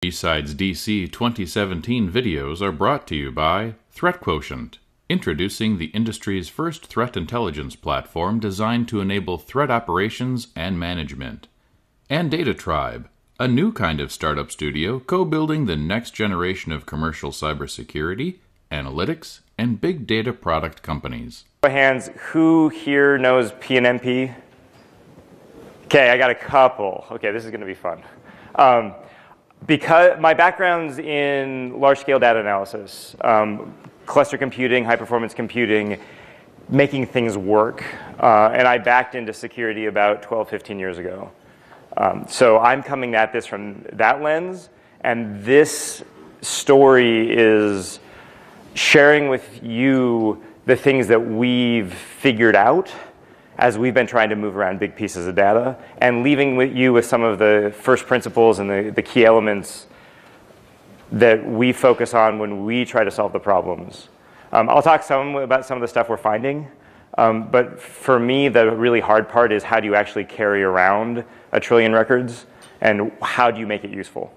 BSides DC 2017 videos are brought to you by Threat Quotient, introducing the industry's first threat intelligence platform designed to enable threat operations and management, and Data Tribe, a new kind of startup studio co-building the next generation of commercial cybersecurity, analytics, and big data product companies. Hands, who here knows P&MP? Okay, I got a couple. Okay, this is going to be fun. Because my background's in large-scale data analysis, cluster computing, high-performance computing, making things work. And I backed into security about 12, 15 years ago. So I'm coming at this from that lens. And this story is sharing with you the things that we've figured out as we've been trying to move around big pieces of data, and leaving you with some of the first principles and the key elements that we focus on when we try to solve the problems. I'll talk about some of the stuff we're finding, but for me, the really hard part is how do you actually carry around 1 trillion records, and how do you make it useful?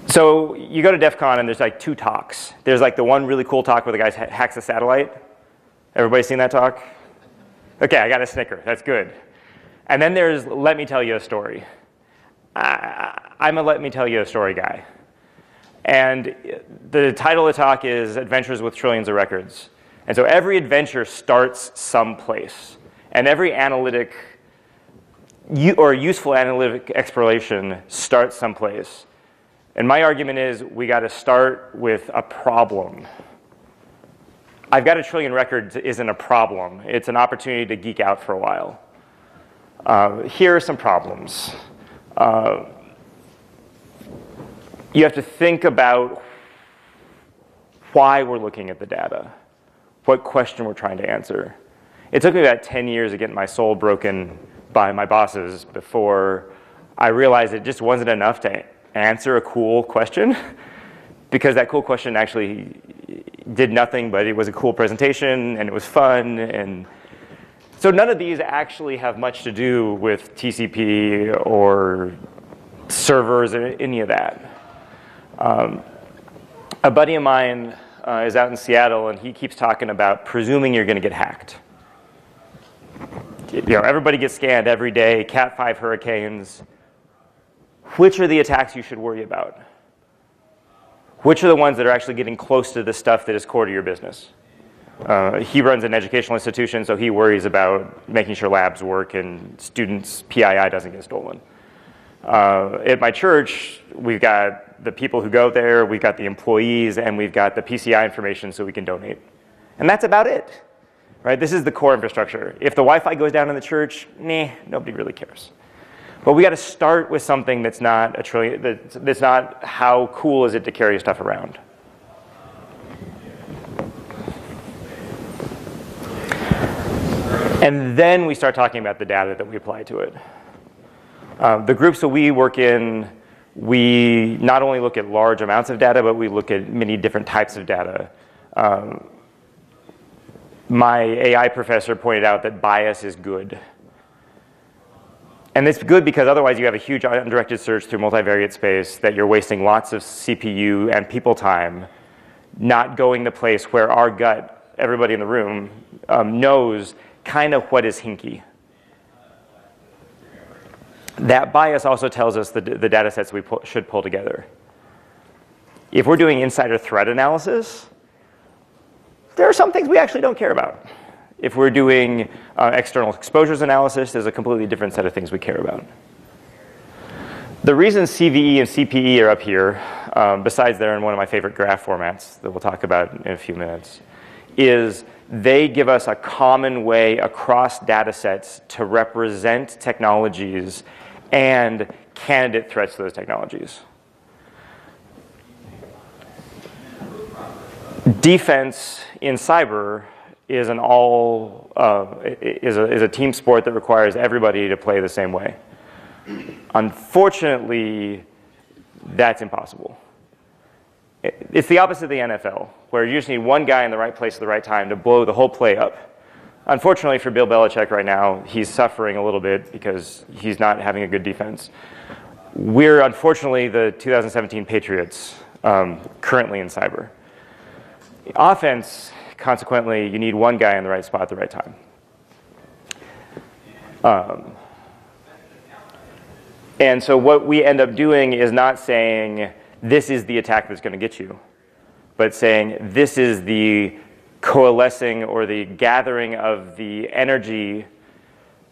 So you go to DEF CON and there's like 2 talks. There's like the one really cool talk where the guy hacks a satellite. Everybody seen that talk? Okay, I got a snicker. That's good. And then there's let me tell you a story. I'm a let me tell you a story guy. And the title of the talk is Adventures with Trillions of Records. And so every adventure starts someplace. And every analytic or useful analytic exploration starts someplace. And my argument is we got to start with a problem. I've got 1 trillion records isn't a problem. It's an opportunity to geek out for a while. Here are some problems. You have to think about why we're looking at the data, what question we're trying to answer. It took me about 10 years of getting my soul broken by my bosses before I realized it just wasn't enough to answer a cool question, because that cool question actually did nothing, but it was a cool presentation and it was fun. And so none of these actually have much to do with TCP or servers or any of that. A buddy of mine is out in Seattle, and he keeps talking about presuming you're going to get hacked. You know, everybody gets scanned every day, Cat 5 hurricanes. Which are the attacks you should worry about? Which are the ones that are actually getting close to the stuff that is core to your business? He runs an educational institution, so he worries about making sure labs work and students' PII doesn't get stolen. At my church, we've got the people who go there, we've got the employees, and we've got the PCI information so we can donate. And that's about it. Right? This is the core infrastructure. If the Wi-Fi goes down in the church, nobody really cares. But we got to start with something that's not 1 trillion. That's not how cool is it to carry stuff around. And then we start talking about the data that we apply to it. The groups that we work in, we not only look at large amounts of data, but we look at many different types of data. My AI professor pointed out that bias is good. And it's good because otherwise you have a huge undirected search through multivariate space that you're wasting lots of CPU and people time, not going the place where our gut, everybody in the room, knows kind of what is hinky. That bias also tells us the data sets we should pull together. If we're doing insider threat analysis, there are some things we actually don't care about. If we're doing external exposures analysis, there's a completely different set of things we care about. The reason CVE and CPE are up here, besides they're in one of my favorite graph formats that we'll talk about in a few minutes, is they give us a common way across data sets to represent technologies and candidate threats to those technologies. Defense in cyber is a team sport that requires everybody to play the same way. Unfortunately, that's impossible. It's the opposite of the NFL, where you just need one guy in the right place at the right time to blow the whole play up. Unfortunately for Bill Belichick right now, he's suffering a little bit because he's not having a good defense. We're unfortunately the 2017 Patriots currently in cyber. Offense, consequently, you need one guy in the right spot at the right time. And so what we end up doing is not saying, this is the attack that's going to get you, but saying, this is the coalescing or the gathering of the energy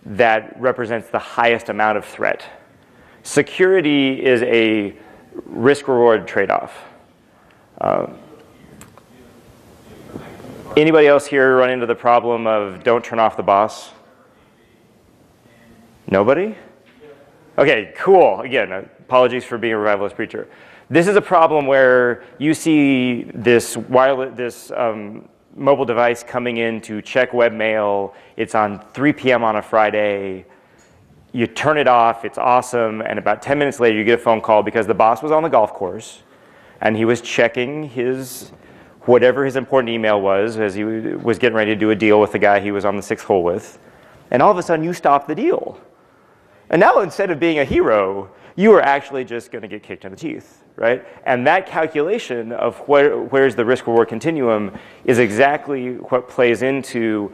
that represents the highest amount of threat. Security is a risk-reward trade-off. Anybody else here run into the problem of don't turn off the boss? Nobody? Okay, cool. Again, apologies for being a revivalist preacher. This is a problem where you see this mobile device coming in to check webmail. It's on 3 p.m. on a Friday. You turn it off. It's awesome. And about 10 minutes later, you get a phone call because the boss was on the golf course, and he was checking whatever his important email was as he was getting ready to do a deal with the guy he was on the 6th hole with. And all of a sudden, you stop the deal. And now instead of being a hero, you are actually just going to get kicked in the teeth, right? And that calculation of where's the risk-reward continuum is exactly what plays into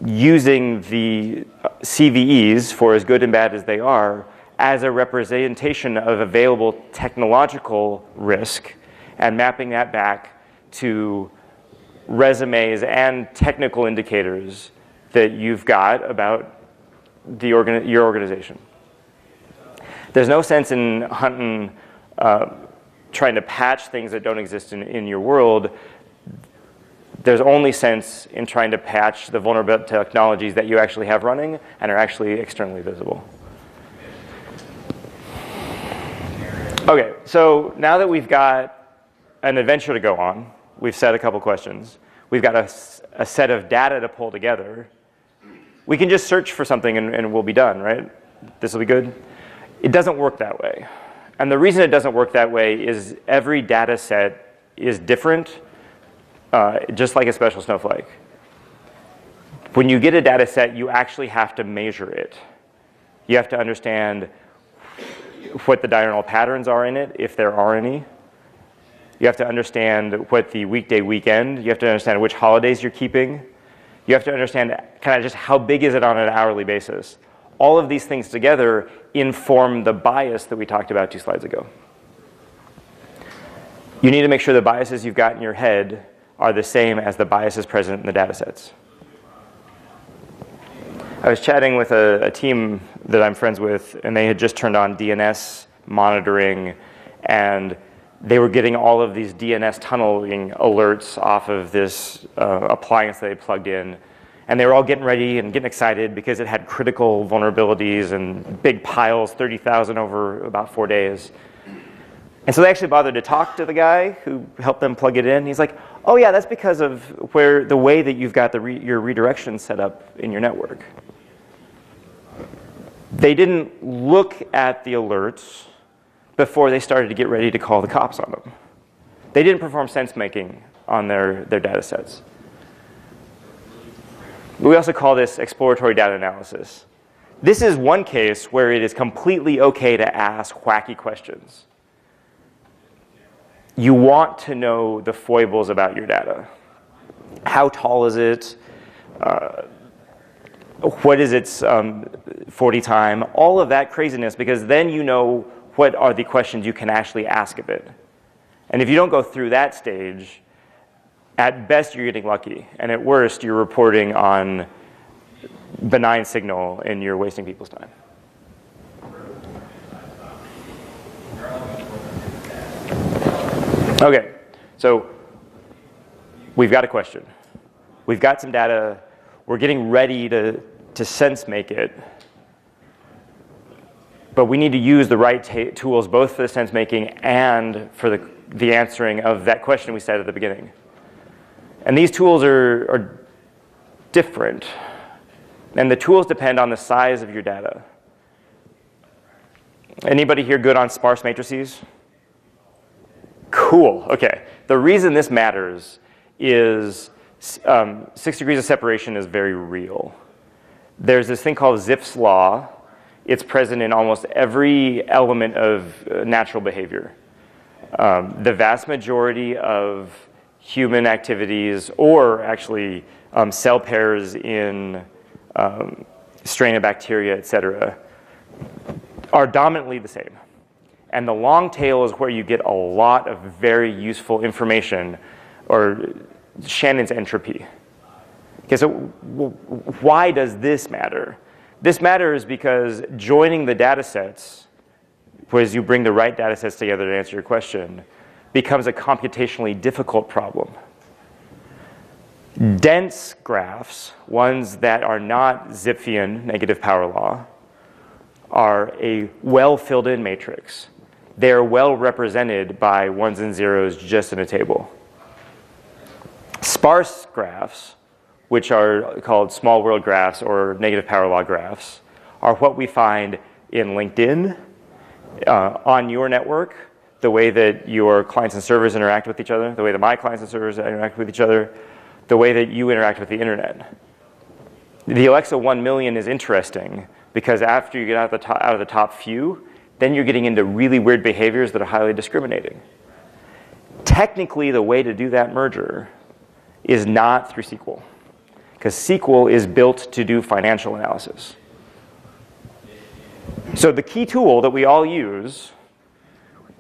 using the CVEs, for as good and bad as they are, as a representation of available technological risk and mapping that back to resumes and technical indicators that you've got about your organization. There's no sense in hunting, trying to patch things that don't exist in your world. There's only sense in trying to patch the vulnerable technologies that you actually have running and are actually externally visible. Okay, so now that we've got an adventure to go on, we've set a couple questions, we've got a set of data to pull together, we can just search for something and we'll be done, right? This will be good. It doesn't work that way. And the reason it doesn't work that way is every data set is different, just like a special snowflake. When you get a data set, you actually have to measure it. You have to understand what the diurnal patterns are in it, if there are any. You have to understand what the weekday, weekend, you have to understand which holidays you're keeping. You have to understand kind of just how big is it on an hourly basis. All of these things together inform the bias that we talked about 2 slides ago. You need to make sure the biases you've got in your head are the same as the biases present in the data sets. I was chatting with a team that I'm friends with, and they had just turned on DNS monitoring, and they were getting all of these DNS tunneling alerts off of this appliance that they plugged in. And they were all getting ready and getting excited because it had critical vulnerabilities and big piles, 30,000 over about 4 days. And so they actually bothered to talk to the guy who helped them plug it in. He's like, oh yeah, that's because of the way that you've got your redirection set up in your network. They didn't look at the alerts before they started to get ready to call the cops on them. They didn't perform sense making on their data sets. We also call this exploratory data analysis. This is one case where it is completely okay to ask wacky questions. You want to know the foibles about your data. How tall is it? What is its 40 time? All of that craziness, because then you know what are the questions you can actually ask of it. And if you don't go through that stage, at best you're getting lucky, and at worst you're reporting on benign signal and you're wasting people's time. Okay, so we've got a question. We've got some data. We're getting ready to sense make it. But we need to use the right tools both for the sense making and for the answering of that question we said at the beginning. And these tools are different. And the tools depend on the size of your data. Anybody here good on sparse matrices? Cool. Okay. The reason this matters is 6 degrees of separation is very real. There's this thing called Zipf's law. It's present in almost every element of natural behavior. The vast majority of human activities, or actually cell pairs in strain of bacteria, et cetera, are dominantly the same. And the long tail is where you get a lot of very useful information, or Shannon's entropy. Okay, so why does this matter? This matters because joining the data sets, as you bring the right data sets together to answer your question, becomes a computationally difficult problem. Dense graphs, ones that are not Zipfian, negative power law, are a well-filled in matrix. They are well represented by ones and zeros just in a table. Sparse graphs, which are called small world graphs or negative power law graphs, are what we find in LinkedIn, on your network, the way that your clients and servers interact with each other, the way that my clients and servers interact with each other, the way that you interact with the internet. The Alexa 1 million is interesting because after you get out of the top few, then you're getting into really weird behaviors that are highly discriminating. Technically, the way to do that merger is not through SQL, because SQL is built to do financial analysis. So the key tool that we all use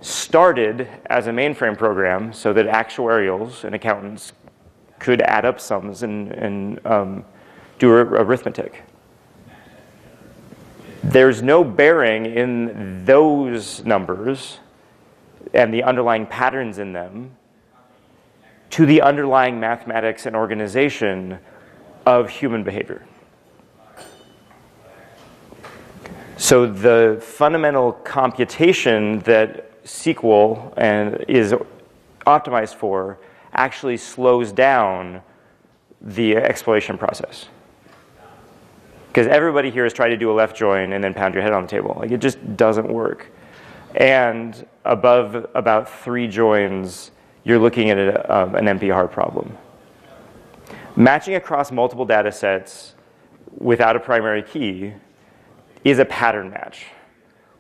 started as a mainframe program so that actuarials and accountants could add up sums and do arithmetic. There's no bearing in those numbers and the underlying patterns in them to the underlying mathematics and organization of human behavior. So the fundamental computation that SQL is optimized for actually slows down the exploration process. Because everybody here has tried to do a left join and then pound your head on the table. Like, it just doesn't work. And above about 3 joins, you're looking at an NP-hard problem. Matching across multiple data sets without a primary key is a pattern match.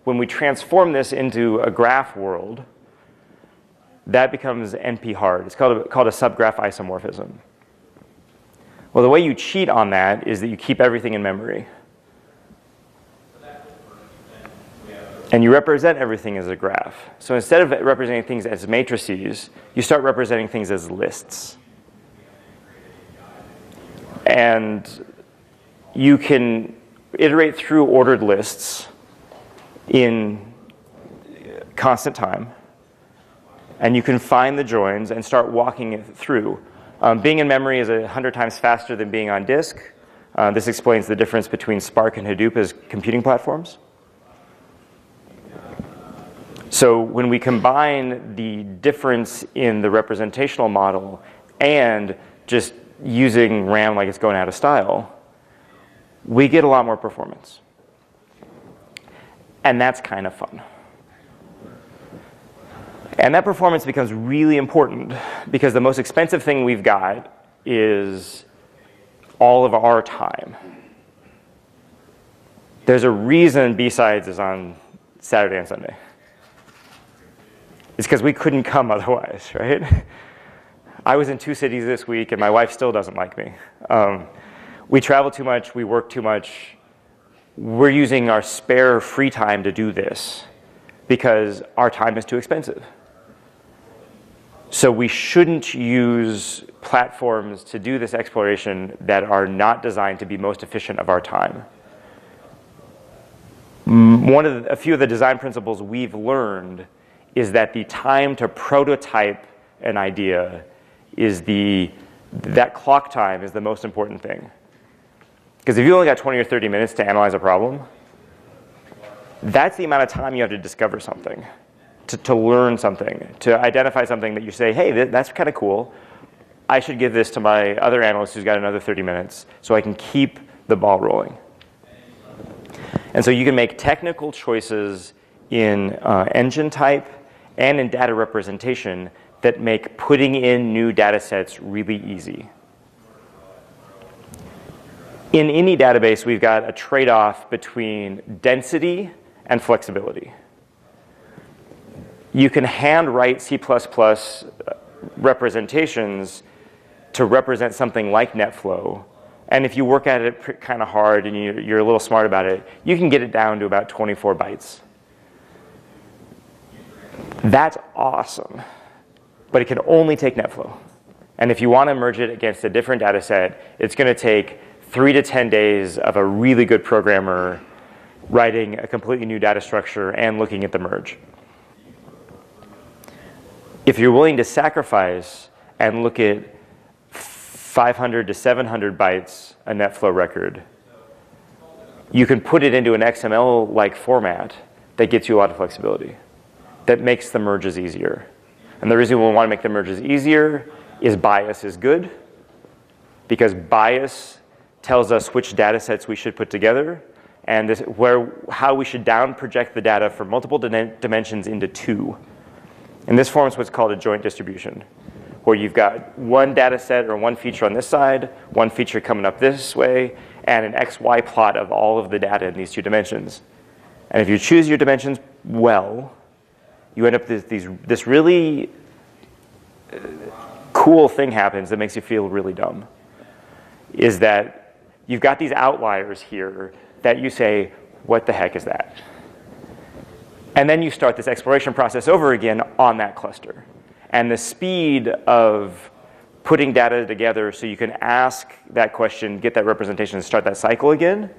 When we transform this into a graph world, that becomes NP-hard. It's called a subgraph isomorphism. Well, the way you cheat on that is that you keep everything in memory. And you represent everything as a graph. So instead of representing things as matrices, you start representing things as lists. And you can iterate through ordered lists in constant time. And you can find the joins and start walking it through. Being in memory is 100 times faster than being on disk. This explains the difference between Spark and Hadoop as computing platforms. So when we combine the difference in the representational model and just using RAM like it's going out of style, we get a lot more performance. And that's kind of fun. And that performance becomes really important because the most expensive thing we've got is all of our time. There's a reason BSides is on Saturday and Sunday. It's because we couldn't come otherwise, right? I was in 2 cities this week, and my wife still doesn't like me. We travel too much. We work too much. We're using our spare free time to do this because our time is too expensive. So we shouldn't use platforms to do this exploration that are not designed to be most efficient of our time. A few of the design principles we've learned is that the time to prototype an idea is that clock time is the most important thing. Because if you only got 20 or 30 minutes to analyze a problem, that's the amount of time you have to discover something, to learn something, to identify something that you say, hey, that's kind of cool. I should give this to my other analyst who's got another 30 minutes so I can keep the ball rolling. And so you can make technical choices in engine type and in data representation that make putting in new data sets really easy. In any database, we've got a trade-off between density and flexibility. You can hand write C++ representations to represent something like NetFlow. And if you work at it kind of hard and you're a little smart about it, you can get it down to about 24 bytes. That's awesome. But it can only take NetFlow. And if you want to merge it against a different data set, it's going to take 3 to 10 days of a really good programmer writing a completely new data structure and looking at the merge. If you're willing to sacrifice and look at 500 to 700 bytes a NetFlow record, you can put it into an XML-like format that gets you a lot of flexibility, that makes the merges easier. And the reason we want to make the merges easier is bias is good, because bias tells us which data sets we should put together, and how we should down project the data from multiple dimensions into 2. And this forms what's called a joint distribution, where you've got one data set or one feature on this side, one feature coming up this way, and an XY plot of all of the data in these 2 dimensions. And if you choose your dimensions well, you end up with this really cool thing happens that makes you feel really dumb, is that you've got these outliers here that you say, what the heck is that? And then you start this exploration process over again on that cluster. And the speed of putting data together so you can ask that question, get that representation, and start that cycle again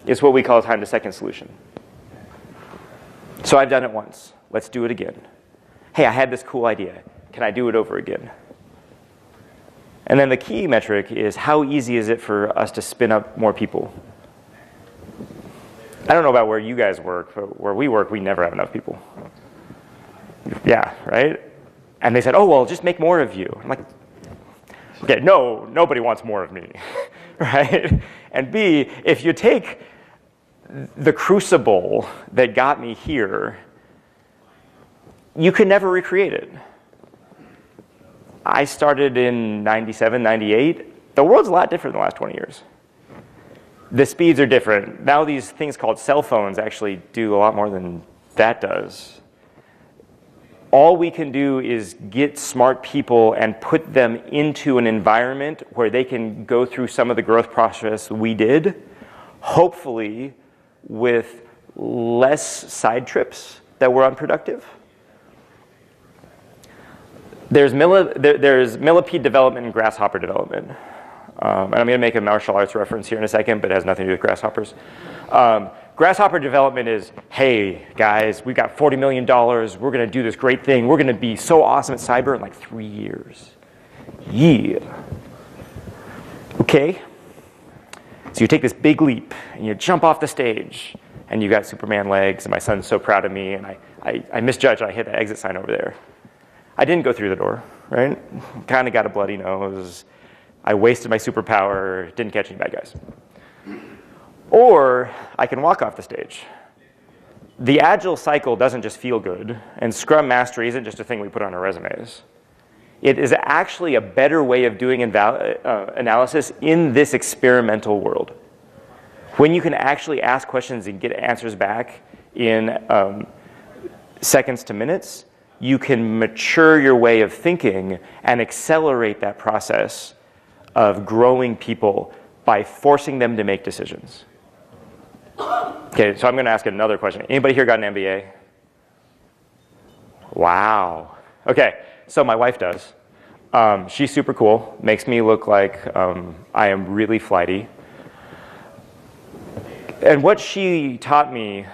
is what we call a time to second solution. So I've done it once. Let's do it again. Hey, I had this cool idea. Can I do it over again? And then the key metric is how easy is it for us to spin up more people? I don't know about where you guys work, but where we work, we never have enough people. Yeah, right? And they said, oh, well, just make more of you. I'm like, okay, no, nobody wants more of me, right? And B, if you take the crucible that got me here, you can never recreate it. I started in 97, 98. The world's a lot different in the last 20 years. The speeds are different. Now these things called cell phones actually do a lot more than that does. All we can do is get smart people and put them into an environment where they can go through some of the growth process we did, hopefully with less side trips that were unproductive. There's millipede development and grasshopper development. And I'm going to make a martial arts reference here in a second, but it has nothing to do with grasshoppers. Grasshopper development is, hey, guys, we've got $40 million. We're going to do this great thing. We're going to be so awesome at cyber in like 3 years. Yeah. Okay. So you take this big leap, and you jump off the stage, and you got Superman legs, and my son's so proud of me, and I misjudged, and I hit that exit sign over there. I didn't go through the door, right? Kind of got a bloody nose. I wasted my superpower, didn't catch any bad guys. Or I can walk off the stage. The agile cycle doesn't just feel good, and Scrum Mastery isn't just a thing we put on our resumes. It is actually a better way of doing analysis in this experimental world. When you can actually ask questions and get answers back in seconds to minutes, you can mature your way of thinking and accelerate that process of growing people by forcing them to make decisions. Okay, so I'm going to ask another question. Anybody here got an MBA? Wow. Okay, so my wife does. She's super cool. Makes me look like I am really flighty. And what she taught me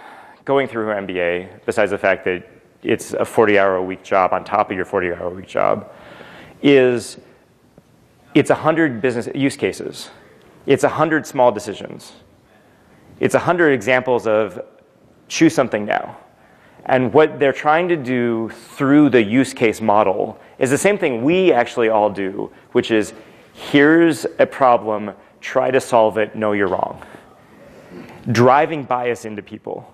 going through her MBA, besides the fact that it's a 40-hour-a-week job on top of your 40-hour-a-week job, is it's 100 business use cases. It's 100 small decisions. It's 100 examples of choose something now. And what they're trying to do through the use case model is the same thing we actually all do, which is here's a problem, try to solve it, know you're wrong. Driving bias into people.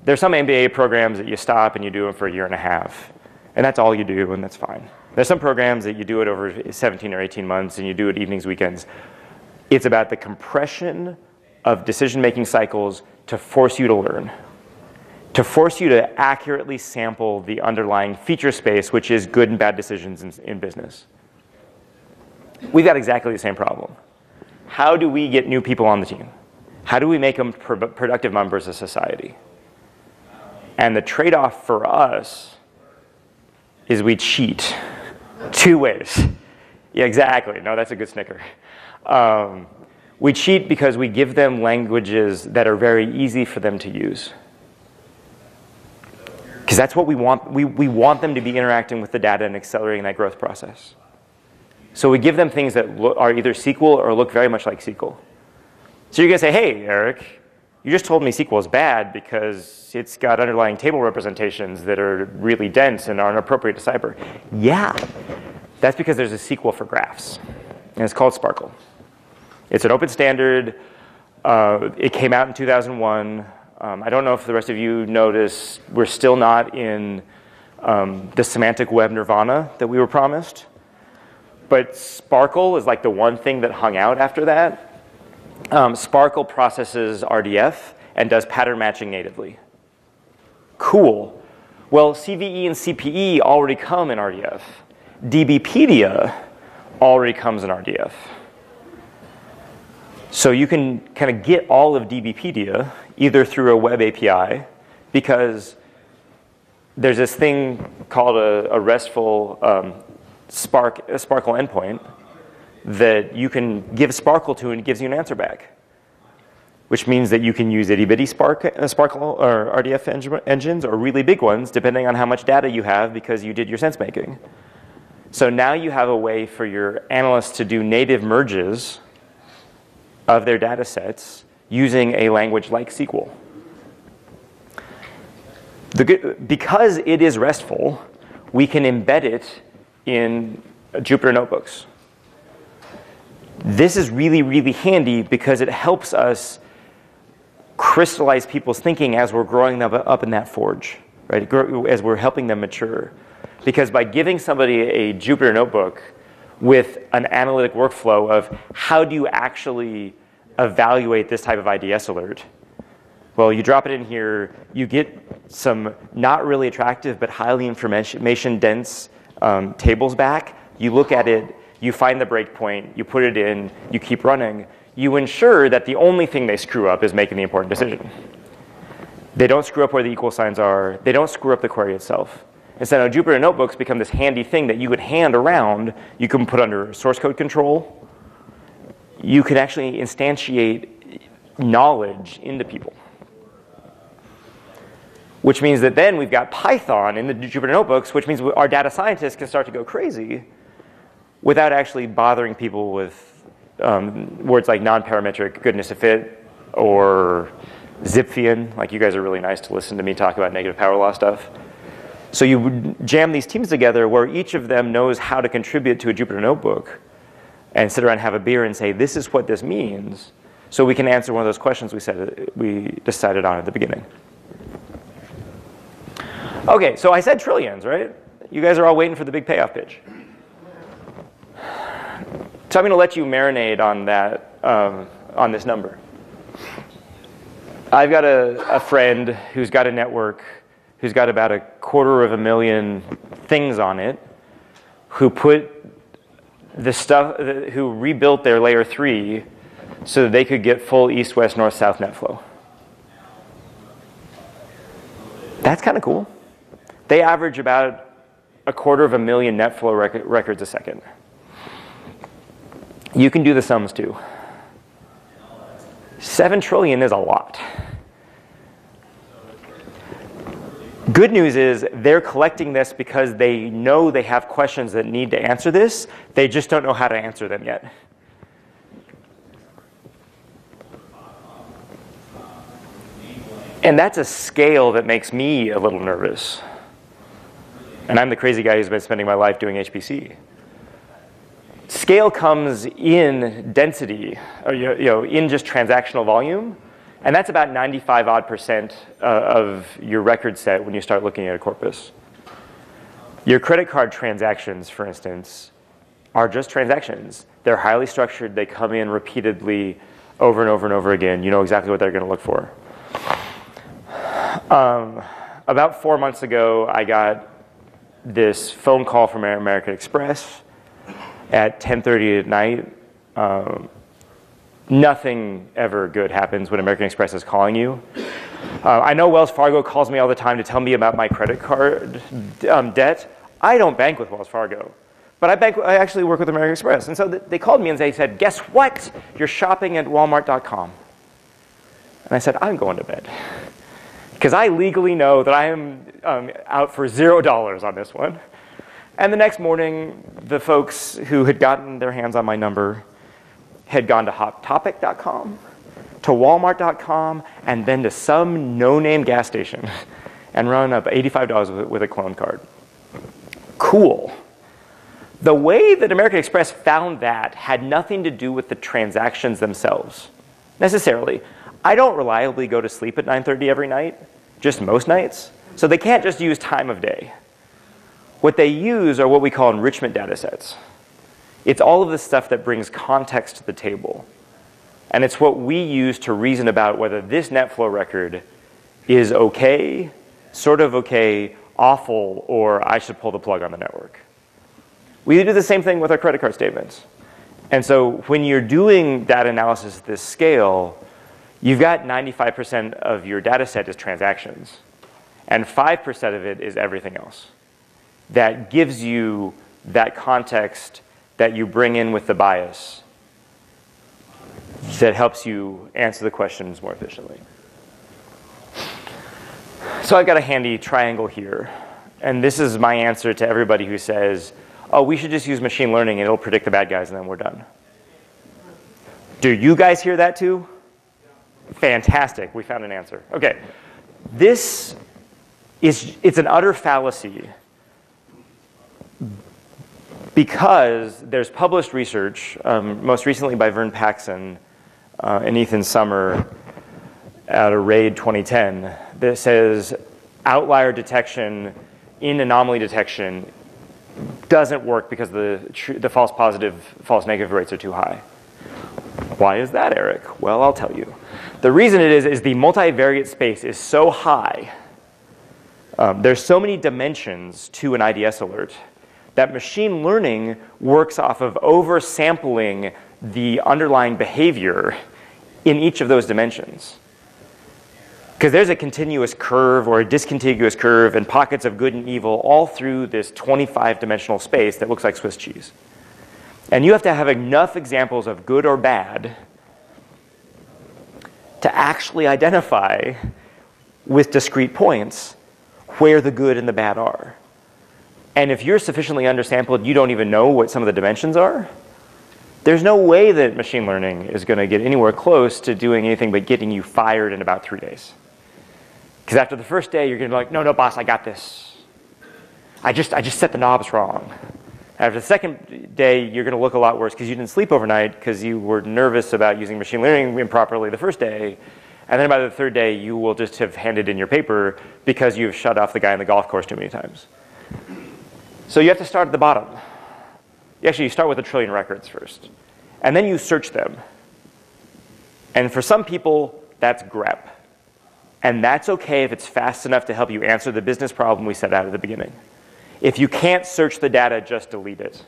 There's some MBA programs that you stop and you do them for a year and a half. And that's all you do, and that's fine. There's some programs that you do it over 17 or 18 months, and you do it evenings, weekends. It's about the compression of decision-making cycles to force you to learn, to force you to accurately sample the underlying feature space, which is good and bad decisions in business. We've got exactly the same problem. How do we get new people on the team? How do we make them productive members of society? And the trade-off for us is we cheat 2 ways. Yeah, exactly. No, that's a good snicker. We cheat because we give them languages that are very easy for them to use. Because that's what we want. We want them to be interacting with the data and accelerating that growth process. So we give them things that are either SQL or look very much like SQL. So you're going to say, hey, Eric, you just told me SQL is bad because it's got underlying table representations that are really dense and aren't appropriate to Cyber. Yeah, that's because there's a SQL for graphs, and it's called Sparkle. It's an open standard. It came out in 2001. I don't know if the rest of you noticed, we're still not in the semantic web nirvana that we were promised. But Sparkle is like the one thing that hung out after that. Sparkle processes RDF and does pattern matching natively. Cool. Well, CVE and CPE already come in RDF. DBpedia already comes in RDF. So you can kind of get all of DBpedia either through a web API, because there's this thing called a RESTful Sparkle endpoint that you can give Sparkle to and it gives you an answer back, which means that you can use itty-bitty Sparkle or RDF engines or really big ones, depending on how much data you have because you did your sense making. So now you have a way for your analysts to do native merges of their data sets using a language like SQL. Because it is RESTful, we can embed it in Jupyter Notebooks. This is really, really handy because it helps us crystallize people's thinking as we're growing them up in that forge, right? As we're helping them mature. Because by giving somebody a Jupyter Notebook with an analytic workflow of how do you actually evaluate this type of IDS alert, well, you drop it in here, you get some not really attractive but highly information-dense tables back. You look at it, you find the breakpoint, you put it in, you keep running. You ensure that the only thing they screw up is making the important decision. They don't screw up where the equal signs are. They don't screw up the query itself. Instead, now Jupyter Notebooks become this handy thing that you could hand around. You can put under source code control. You can actually instantiate knowledge into people. Which means that then we've got Python in the Jupyter Notebooks, which means our data scientists can start to go crazy without actually bothering people with words like non-parametric goodness of fit or Zipfian. Like, you guys are really nice to listen to me talk about negative power law stuff. So you jam these teams together where each of them knows how to contribute to a Jupyter Notebook and sit around and have a beer and say, this is what this means, so we can answer one of those questions we decided on at the beginning. Okay, so I said trillions, right? You guys are all waiting for the big payoff pitch. So I'm going to let you marinate on that, on this number. I've got a friend who's got a network who's got about 250,000 things on it, who put the stuff, who rebuilt their layer 3 so that they could get full east, west, north, south net flow. That's kind of cool. They average about 250,000 net flow records a second. You can do the sums too. 7 trillion is a lot. Good news is they're collecting this because they know they have questions that need to answer this. They just don't know how to answer them yet. And that's a scale that makes me a little nervous. And I'm the crazy guy who's been spending my life doing HPC. Scale comes in density, or, in just transactional volume, and that's about 95% of your record set when you start looking at a corpus. Your credit card transactions, for instance, are just transactions. They're highly structured. They come in repeatedly over and over and over again. You know exactly what they're going to look for. About 4 months ago, I got this phone call from American Express at 10:30 at night. Nothing ever good happens when American Express is calling you. I know Wells Fargo calls me all the time to tell me about my credit card debt. I don't bank with Wells Fargo. But I actually work with American Express. And so they called me and they said, guess what? You're shopping at Walmart.com. And I said, I'm going to bed. Because I legally know that I am out for $0 on this one. And the next morning, the folks who had gotten their hands on my number had gone to HotTopic.com, to Walmart.com, and then to some no-name gas station and run up $85 with a clone card. Cool. The way that American Express found that had nothing to do with the transactions themselves, necessarily. I don't reliably go to sleep at 9:30 every night, just most nights. So they can't just use time of day. What they use are what we call enrichment data sets. It's all of the stuff that brings context to the table. And it's what we use to reason about whether this NetFlow record is okay, sort of okay, awful, or I should pull the plug on the network. We do the same thing with our credit card statements. And so when you're doing data analysis at this scale, you've got 95% of your data set is transactions. And 5% of it is everything else. That gives you that context that you bring in with the bias that helps you answer the questions more efficiently. So I've got a handy triangle here. And this is my answer to everybody who says, oh, we should just use machine learning and it'll predict the bad guys and then we're done. Do you guys hear that too? Fantastic, we found an answer. Okay, it's an utter fallacy because there's published research, most recently by Vern Paxson and Ethan Summer out of RAID 2010, that says outlier detection in anomaly detection doesn't work because the false positive, false negative rates are too high. Why is that, Eric? Well, I'll tell you. The reason it is the multivariate space is so high. There's so many dimensions to an IDS alert that machine learning works off of oversampling the underlying behavior in each of those dimensions. Because there's a continuous curve or a discontiguous curve and pockets of good and evil all through this 25-dimensional space that looks like Swiss cheese. And you have to have enough examples of good or bad to actually identify with discrete points where the good and the bad are. And if you're sufficiently undersampled, you don't even know what some of the dimensions are, there's no way that machine learning is going to get anywhere close to doing anything but getting you fired in about 3 days. Because after the first day, you're going to be like, no, boss, I got this. I just set the knobs wrong. After the second day, you're going to look a lot worse because you didn't sleep overnight because you were nervous about using machine learning improperly the first day. And then by the third day, you will just have handed in your paper because you've shut off the guy on the golf course too many times. So you have to start at the bottom. You start with 1 trillion records first. And then you search them. And for some people, that's grep. And that's okay if it's fast enough to help you answer the business problem we set out at the beginning. If you can't search the data, just delete it.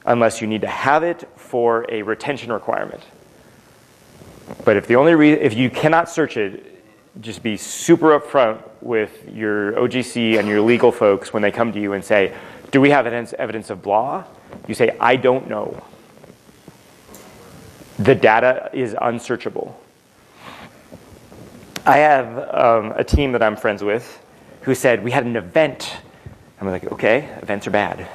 Unless you need to have it for a retention requirement. But if you cannot search it, just be super upfront with your OGC and your legal folks when they come to you and say, do we have evidence of blah? You say, I don't know. The data is unsearchable. I have a team that I'm friends with who said, we had an event. I'm like, okay, events are bad.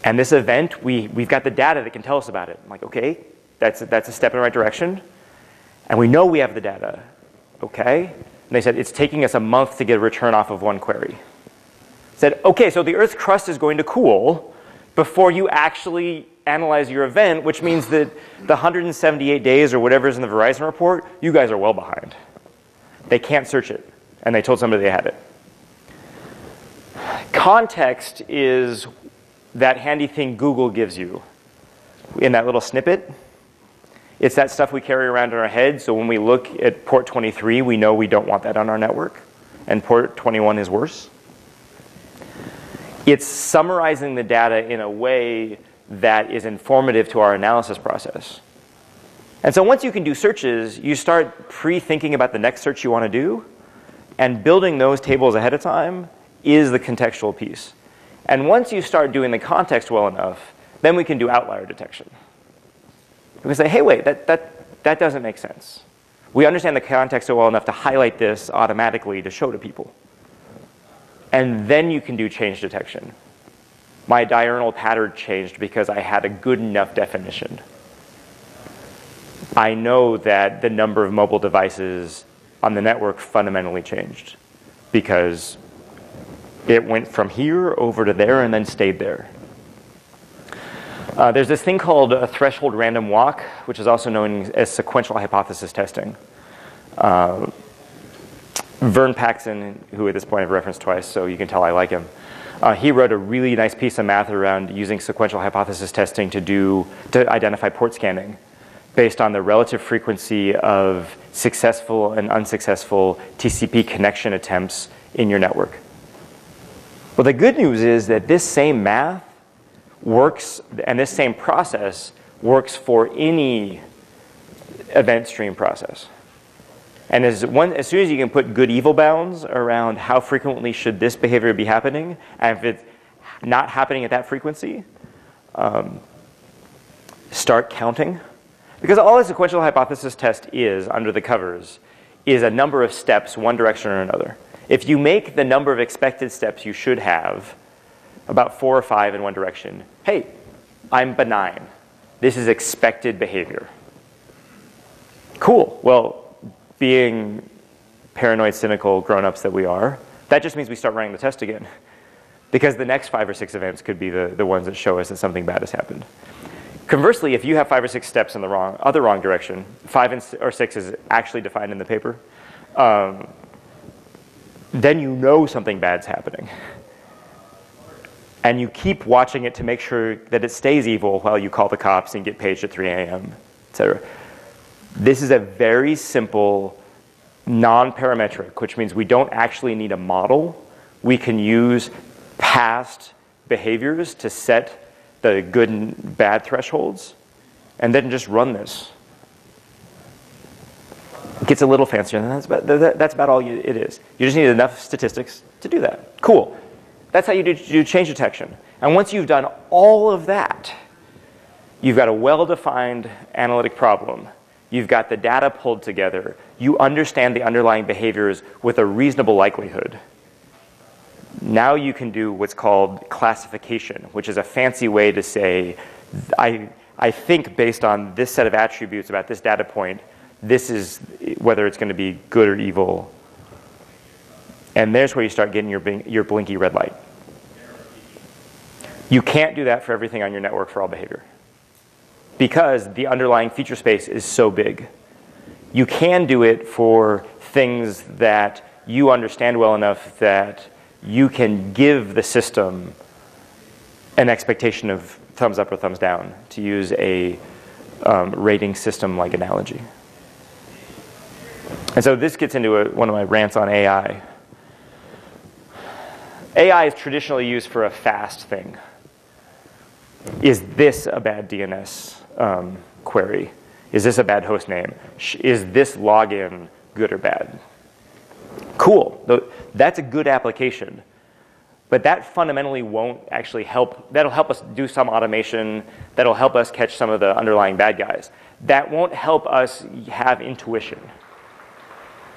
And this event, we've got the data that can tell us about it. I'm like, okay, that's a step in the right direction. And we know we have the data. Okay. And they said, it's taking us a month to get a return off of one query. Said, okay, so the Earth's crust is going to cool before you actually analyze your event, which means that the 178 days or whatever is in the Verizon report, you guys are well behind. They can't search it. And they told somebody they had it. Context is that handy thing Google gives you in that little snippet. It's that stuff we carry around in our head, so when we look at port 23, we know we don't want that on our network, and port 21 is worse. It's summarizing the data in a way that is informative to our analysis process. And so once you can do searches, you start pre-thinking about the next search you want to do, and building those tables ahead of time is the contextual piece. And once you start doing the context well enough, then we can do outlier detection. We can say, hey, wait, that doesn't make sense. We understand the context well enough to highlight this automatically to show to people. And then you can do change detection. My diurnal pattern changed because I had a good enough definition. I know that the number of mobile devices on the network fundamentally changed because it went from here over to there and then stayed there. There's this thing called a threshold random walk, which is also known as sequential hypothesis testing. Vern Paxson, who at this point I've referenced twice, so you can tell I like him, he wrote a really nice piece of math around using sequential hypothesis testing to identify port scanning based on the relative frequency of successful and unsuccessful TCP connection attempts in your network. Well, the good news is that this same math works, and this same process works for any event stream process. And as soon as you can put good evil bounds around how frequently should this behavior be happening, and if it's not happening at that frequency, start counting. Because all a sequential hypothesis test is, under the covers, is a number of steps one direction or another. If you make the number of expected steps you should have about 4 or 5 in one direction, hey, I'm benign. This is expected behavior. Cool. Well, being paranoid, cynical grown-ups that we are, that just means we start running the test again. Because the next 5 or 6 events could be the ones that show us that something bad has happened. Conversely, if you have 5 or 6 steps in the wrong direction, 5 or 6 is actually defined in the paper, then you know something bad's happening. And you keep watching it to make sure that it stays evil while you call the cops and get paged at 3 a.m., etc. This is a very simple, non-parametric, which means we don't actually need a model. We can use past behaviors to set the good and bad thresholds, and then just run this. It gets a little fancier, and that's about all it is. You just need enough statistics to do that. Cool. That's how you do change detection. And once you've done all of that, you've got a well-defined analytic problem. You've got the data pulled together. You understand the underlying behaviors with a reasonable likelihood. Now you can do what's called classification, which is a fancy way to say, I think based on this set of attributes about this data point, this is whether it's going to be good or evil. And there's where you start getting your blinky red light. You can't do that for everything on your network for all behavior, because the underlying feature space is so big. You can do it for things that you understand well enough that you can give the system an expectation of thumbs up or thumbs down, to use a rating system-like analogy. And so this gets into one of my rants on AI. AI is traditionally used for a fast thing. Is this a bad DNS query? Is this a bad host name? Is this login good or bad? Cool. That's a good application. But that fundamentally won't actually help. That'll help us do some automation. That'll help us catch some of the underlying bad guys. That won't help us have intuition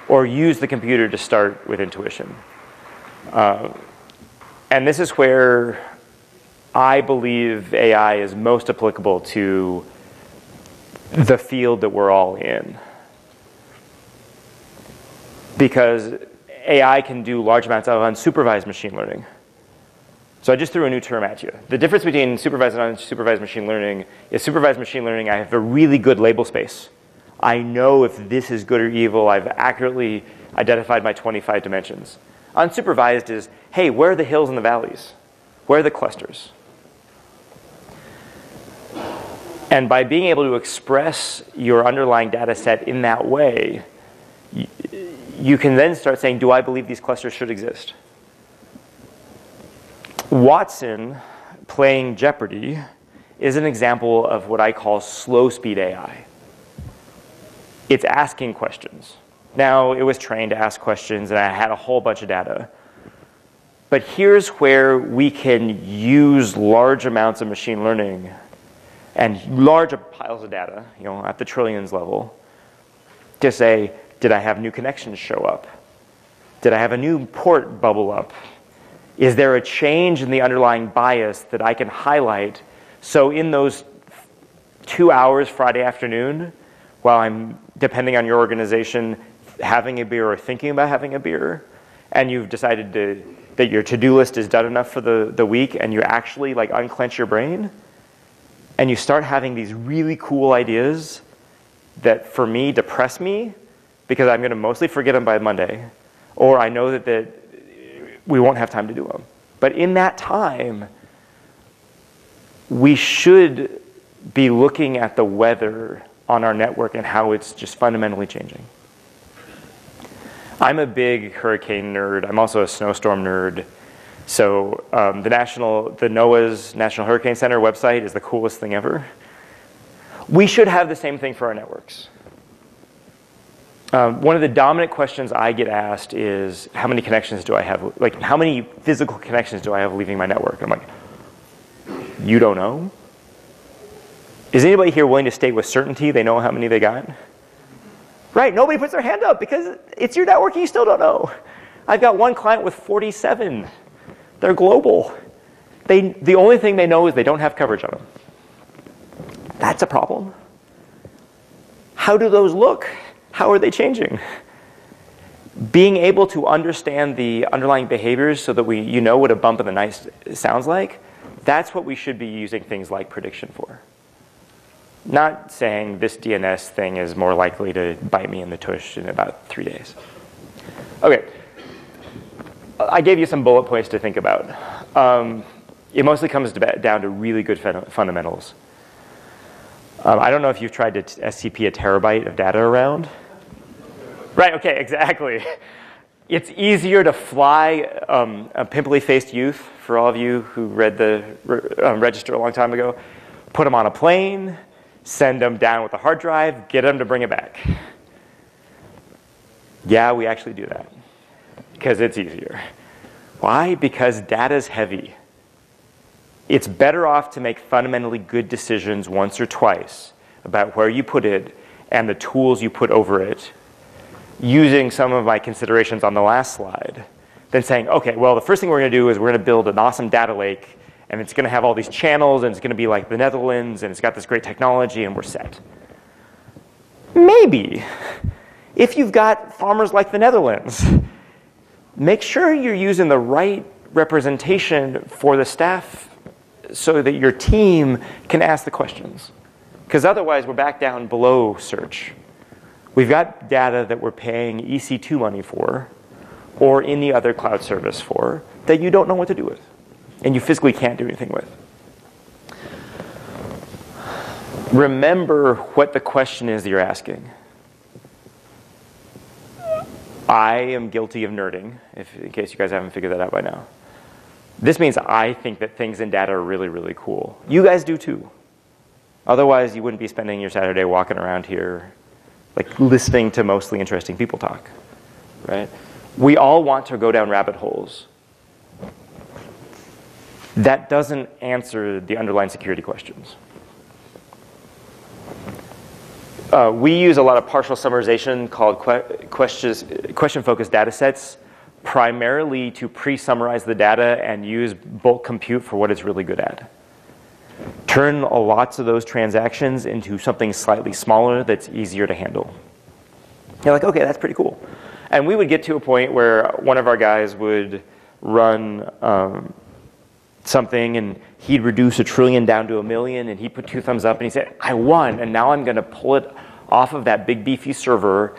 or use the computer to start with intuition. And this is where I believe AI is most applicable to the field that we're all in. Because AI can do large amounts of unsupervised machine learning. So I just threw a new term at you. The difference between supervised and unsupervised machine learning is supervised machine learning, I have a really good label space. I know if this is good or evil. I've accurately identified my 25 dimensions. Unsupervised is, hey, where are the hills and the valleys? Where are the clusters? And by being able to express your underlying data set in that way, you can then start saying, do I believe these clusters should exist? Watson playing Jeopardy is an example of what I call slow speed AI. It's asking questions. Now, it was trained to ask questions, and I had a whole bunch of data. But here's where we can use large amounts of machine learning and large piles of data, at the trillions level, to say, did I have new connections show up? Did I have a new port bubble up? Is there a change in the underlying bias that I can highlight? So in those 2 hours Friday afternoon, while I'm, depending on your organization, having a beer or thinking about having a beer, and you've decided that your to-do list is done enough for the week, and you actually unclench your brain, and you start having these really cool ideas that, for me, depress me, because I'm going to mostly forget them by Monday, or I know that we won't have time to do them. But in that time, we should be looking at the weather on our network and how it's just fundamentally changing. I'm a big hurricane nerd. I'm also a snowstorm nerd. So the NOAA's National Hurricane Center website is the coolest thing ever. We should have the same thing for our networks. One of the dominant questions I get asked is, how many connections do I have? How many physical connections do I have leaving my network? And I'm like, you don't know? Is anybody here willing to state with certainty they know how many they got? Right, nobody puts their hand up because it's your network and you still don't know. I've got one client with 47. They're global. The only thing they know is they don't have coverage on them. That's a problem. How do those look? How are they changing? Being able to understand the underlying behaviors so that you know what a bump in the night sounds like, that's what we should be using things like prediction for. Not saying this DNS thing is more likely to bite me in the tush in about 3 days. Okay. I gave you some bullet points to think about. It mostly comes down to really good fundamentals. I don't know if you've tried to SCP a terabyte of data around. Right, okay, exactly. It's easier to fly a pimply-faced youth, for all of you who read the register a long time ago, put them on a plane, send them down with a hard drive, get them to bring it back. Yeah, we actually do that because it's easier. Why? Because data's heavy. It's better off to make fundamentally good decisions once or twice about where you put it and the tools you put over it, using some of my considerations on the last slide, than saying, okay, well, the first thing we're going to do is we're going to build an awesome data lake, and it's going to have all these channels, and it's going to be like the Netherlands, and it's got this great technology, and we're set. Maybe. If you've got farmers like the Netherlands, make sure you're using the right representation for the staff so that your team can ask the questions. Because otherwise, we're back down below search. We've got data that we're paying EC2 money for, or any other cloud service for, that you don't know what to do with, and you physically can't do anything with. Remember what the question is that you're asking. I am guilty of nerding, in case you guys haven't figured that out by now. This means I think that things in data are really, really cool. You guys do too. Otherwise, you wouldn't be spending your Saturday walking around here listening to mostly interesting people talk, right? We all want to go down rabbit holes. That doesn't answer the underlying security questions. We use a lot of partial summarization called question-focused data sets, primarily to pre-summarize the data and use bulk compute for what it's really good at. Turn lots of those transactions into something slightly smaller that's easier to handle. You're like, okay, that's pretty cool. And we would get to a point where one of our guys would run something, and he'd reduce 1 trillion down to 1 million, and he put 2 thumbs up, and he said, I won, and now I'm going to pull it off of that big beefy server,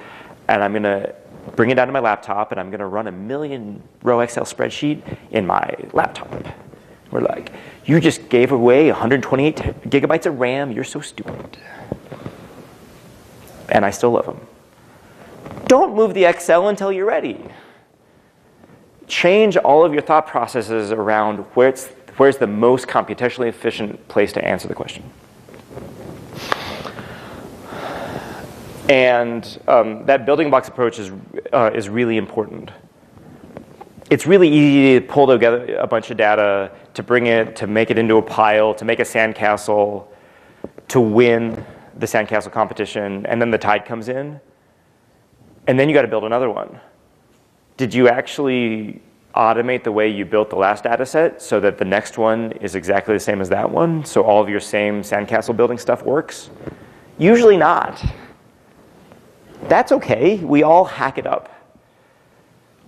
and I'm going to bring it down to my laptop, and I'm going to run a 1 million row Excel spreadsheet in my laptop. We're like, you just gave away 128 gigabytes of RAM. You're so stupid. And I still love them. Don't move the Excel until you're ready. Change all of your thought processes around where's the most computationally efficient place to answer the question. And that building blocks approach is really important. It's really easy to pull together a bunch of data, to bring it, to make it into a pile, to make a sandcastle, to win the sandcastle competition, and then the tide comes in, and then you got to build another one. Did you actually automate the way you built the last data set so that the next one is exactly the same as that one, so all of your same sandcastle building stuff works? Usually not. That's okay. We all hack it up.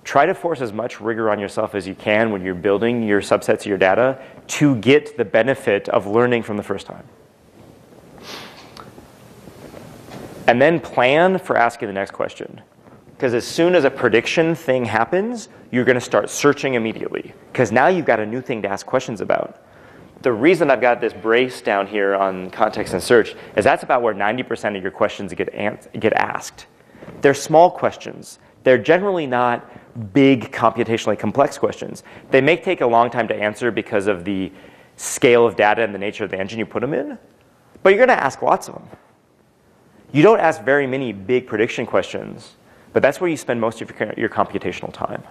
Try to force as much rigor on yourself as you can when you're building your subsets of your data to get the benefit of learning from the first time. And then plan for asking the next question. Because as soon as a prediction thing happens, you're going to start searching immediately. Because now you've got a new thing to ask questions about. The reason I've got this brace down here on context and search is that's about where 90% of your questions get asked. They're small questions. They're generally not big computationally complex questions. They may take a long time to answer because of the scale of data and the nature of the engine you put them in, but you're going to ask lots of them. You don't ask very many big prediction questions, but that's where you spend most of your computational time.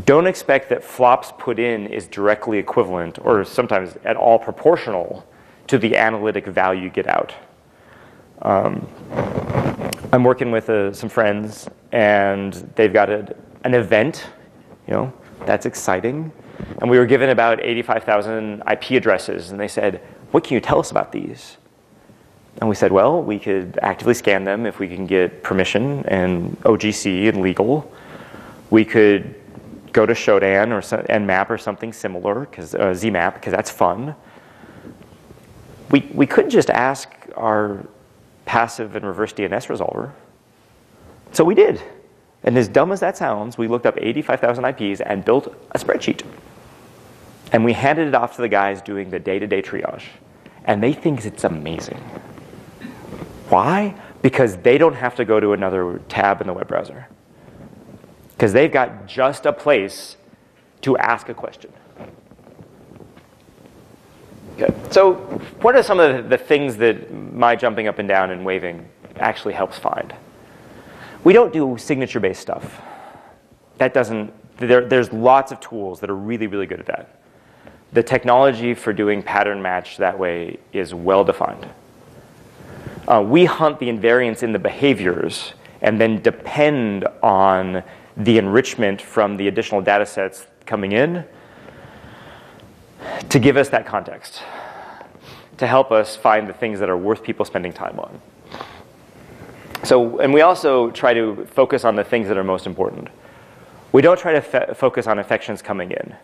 Don't expect that flops put in is directly equivalent or sometimes at all proportional to the analytic value you get out. I'm working with some friends, and they've got an event. That's exciting. And we were given about 85,000 IP addresses, and they said, what can you tell us about these? And we said, well, we could actively scan them if we can get permission and OGC and legal. We could go to Shodan or Nmap or something similar, Zmap, because that's fun. We could just ask our passive and reverse DNS resolver. So we did. And as dumb as that sounds, we looked up 85,000 IPs and built a spreadsheet. And we handed it off to the guys doing the day-to-day triage. And they think it's amazing. Why? Because they don't have to go to another tab in the web browser. Because they've got just a place to ask a question. Okay. So what are some of the things that my jumping up and down and waving actually helps find? We don't do signature-based stuff. That doesn't. There's lots of tools that are really, really good at that. The technology for doing pattern match that way is well defined. We hunt the invariance in the behaviors and then depend on the enrichment from the additional data sets coming in to give us that context, to help us find the things that are worth people spending time on. So, and we also try to focus on the things that are most important. We don't try to focus on affections coming in,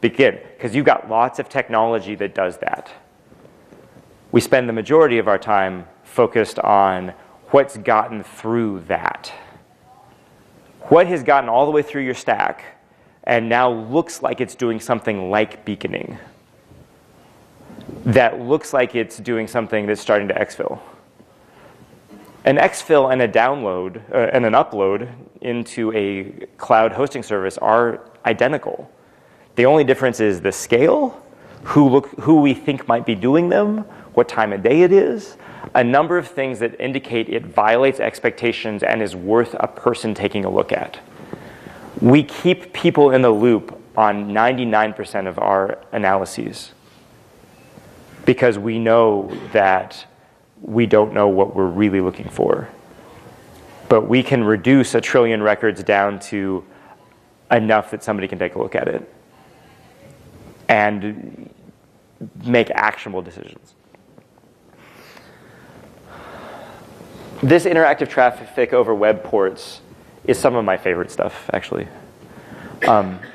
because you've got lots of technology that does that. We spend the majority of our time focused on what's gotten through that. What has gotten all the way through your stack and now looks like it's doing something like beaconing. That looks like it's doing something that's starting to exfil. An exfil and a download and an upload into a cloud hosting service are identical. The only difference is the scale, who we think might be doing them, what time of day it is, a number of things that indicate it violates expectations and is worth a person taking a look at. We keep people in the loop on 99% of our analyses because we know that we don't know what we're really looking for. But we can reduce 1 trillion records down to enough that somebody can take a look at it and make actionable decisions. This interactive traffic over web ports is some of my favorite stuff, actually.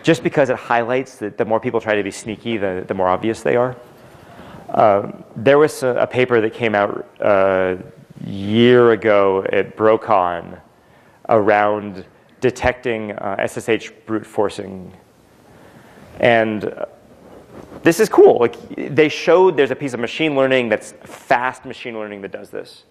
Just because it highlights that the more people try to be sneaky, the more obvious they are. There was a paper that came out a year ago at BroCon around detecting SSH brute forcing. And This is cool. Like, they showed there's a piece of machine learning that's fast machine learning that does this.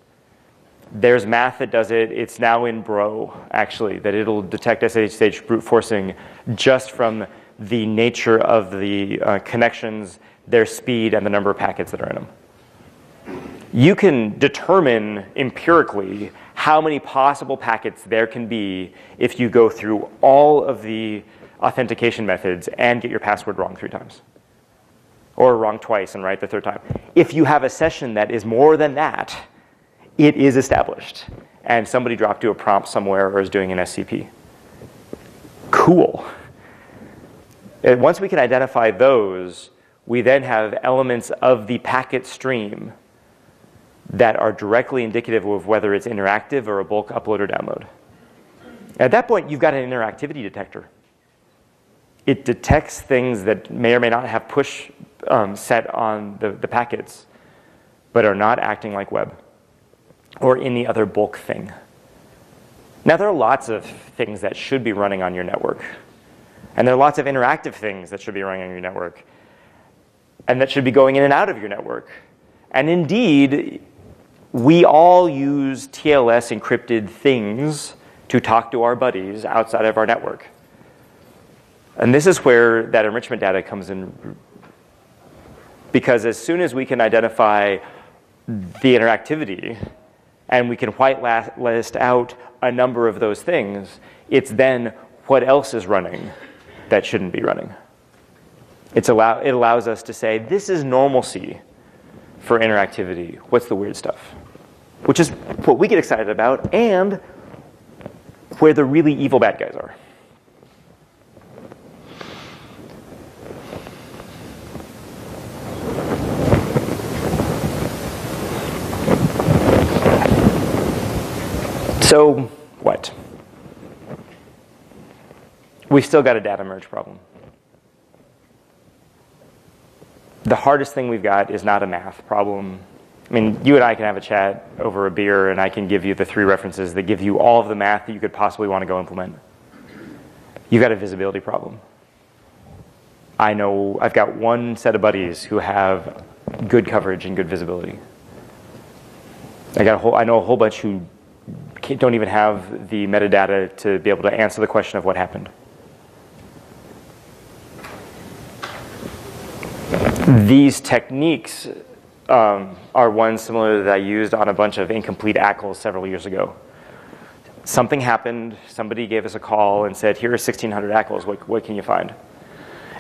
There's math that does it. It's now in Bro, actually, that it'll detect SSH brute forcing just from the nature of the connections, their speed, and the number of packets that are in them. You can determine empirically how many possible packets there can be if you go through all of the authentication methods and get your password wrong 3 times. Or wrong twice and right the 3rd time. If you have a session that is more than that, it is established. And somebody dropped you a prompt somewhere or is doing an SCP. Cool. And once we can identify those, we then have elements of the packet stream that are directly indicative of whether it's interactive or a bulk upload or download. At that point, you've got an interactivity detector. It detects things that may or may not have push set on the packets, but are not acting like web or any other bulk thing. Now, there are lots of things that should be running on your network. And there are lots of interactive things that should be running on your network and that should be going in and out of your network. And indeed, we all use TLS encrypted things to talk to our buddies outside of our network. And this is where that enrichment data comes in, because as soon as we can identify the interactivity and we can whitelist out a number of those things, it's then what else is running that shouldn't be running. It allows us to say, this is normalcy for interactivity. What's the weird stuff? Which is what we get excited about and where the really evil bad guys are. So what? We've still got a data merge problem. The hardest thing we've got is not a math problem. I mean, you and I can have a chat over a beer, and I can give you the 3 references that give you all of the math that you could possibly want to go implement. You've got a visibility problem. I know I've got one set of buddies who have good coverage and good visibility. I know a whole bunch who don't even have the metadata to be able to answer the question of what happened. These techniques are ones similar that I used on a bunch of incomplete ACLs several years ago. Something happened, somebody gave us a call and said, here are 1,600 ACLs, what can you find?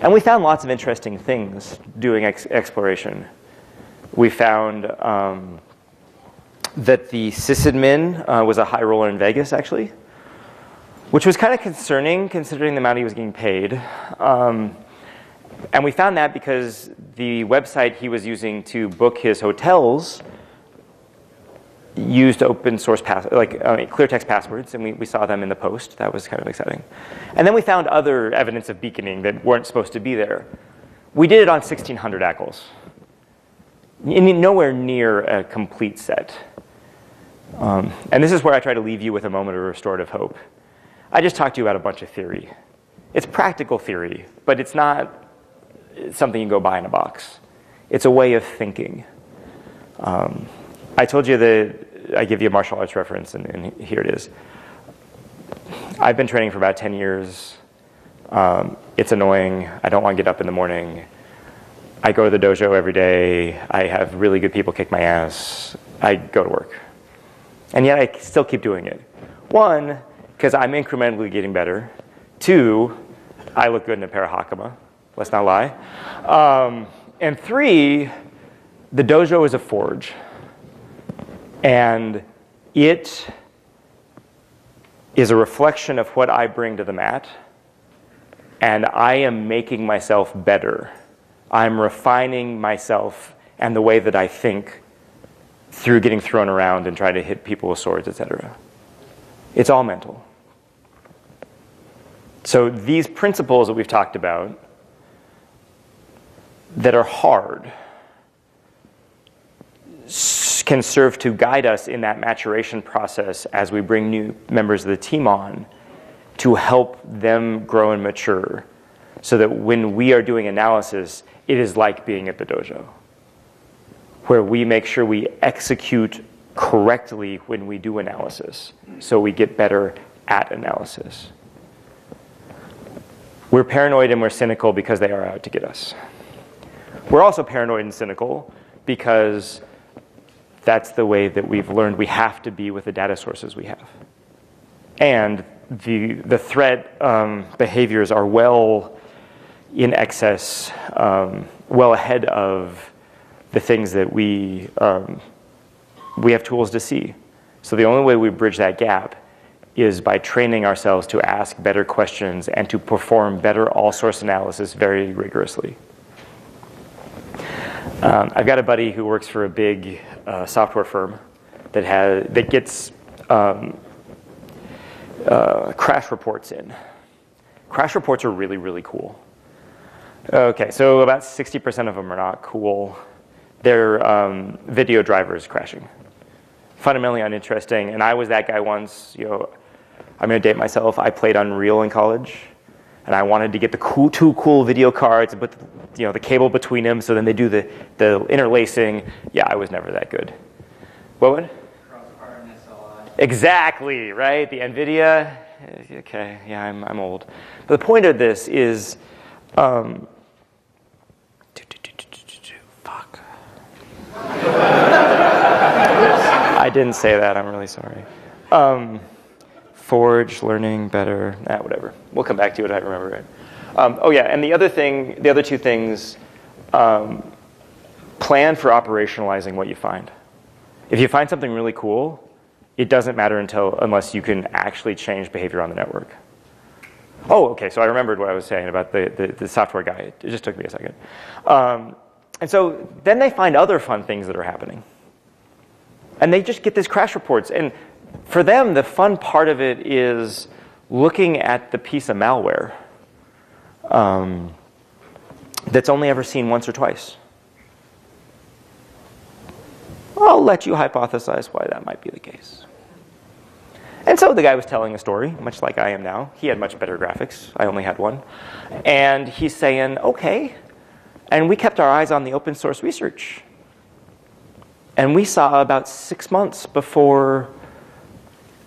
And we found lots of interesting things doing exploration. We found that the sysadmin was a high roller in Vegas, actually, which was kind of concerning considering the amount he was getting paid. And we found that because the website he was using to book his hotels used open source clear text passwords, and we saw them in the post. That was kind of exciting. And then we found other evidence of beaconing that weren't supposed to be there. We did it on 1,600 ACLs, nowhere near a complete set. And this is where I try to leave you with a moment of restorative hope. I just talked to you about a bunch of theory. It's practical theory, but it's not something you go buy in a box. It's a way of thinking. I told you that I give you a martial arts reference, and here it is. I've been training for about 10 years. It's annoying. I don't want to get up in the morning. I go to the dojo every day. I have really good people kick my ass. I go to work. And yet I still keep doing it. 1, because I'm incrementally getting better. 2, I look good in a pair of hakama. Let's not lie. And 3, the dojo is a forge. And it is a reflection of what I bring to the mat. And I am making myself better. I'm refining myself and the way that I think through getting thrown around and trying to hit people with swords, etc. It's all mental. So these principles that we've talked about that are hard can serve to guide us in that maturation process as we bring new members of the team on to help them grow and mature. so that when we are doing analysis, it is like being at the dojo, where we make sure we execute correctly when we do analysis, so we get better at analysis. We're paranoid and we're cynical because they are out to get us. We're also paranoid and cynical because that's the way that we've learned we have to be with the data sources we have. And the threat behaviors are well in excess, well ahead of the things that we have tools to see. So the only way we bridge that gap is by training ourselves to ask better questions and to perform better all-source analysis very rigorously. I've got a buddy who works for a big software firm that gets crash reports in. Crash reports are really, really cool. Okay, so about 60% of them are not cool. They're video drivers crashing. Fundamentally uninteresting, and I was that guy once. I'm going to date myself. I played Unreal in college, and I wanted to get the two cool video cards and put the cable between them, so then they do the interlacing. Yeah, I was never that good. What would? Crossfire and SLI. Exactly, right? The NVIDIA. Okay, yeah, I'm old. But the point of this is, fuck. I didn't say that. I'm really sorry. Forge, learning better, whatever. We'll come back to it. I remember it. Oh yeah, and the other two things, plan for operationalizing what you find. If you find something really cool, it doesn't matter unless you can actually change behavior on the network. Oh, okay. So I remembered what I was saying about the software guy. It just took me a second. And so then they find other fun things that are happening. And they just get these crash reports. And for them, the fun part of it is looking at the piece of malware that's only ever seen once or twice. I'll let you hypothesize why that might be the case. And so the guy was telling a story, much like I am now. He had much better graphics. I only had one. And he's saying, okay. And we kept our eyes on the open source research. And we saw about 6 months before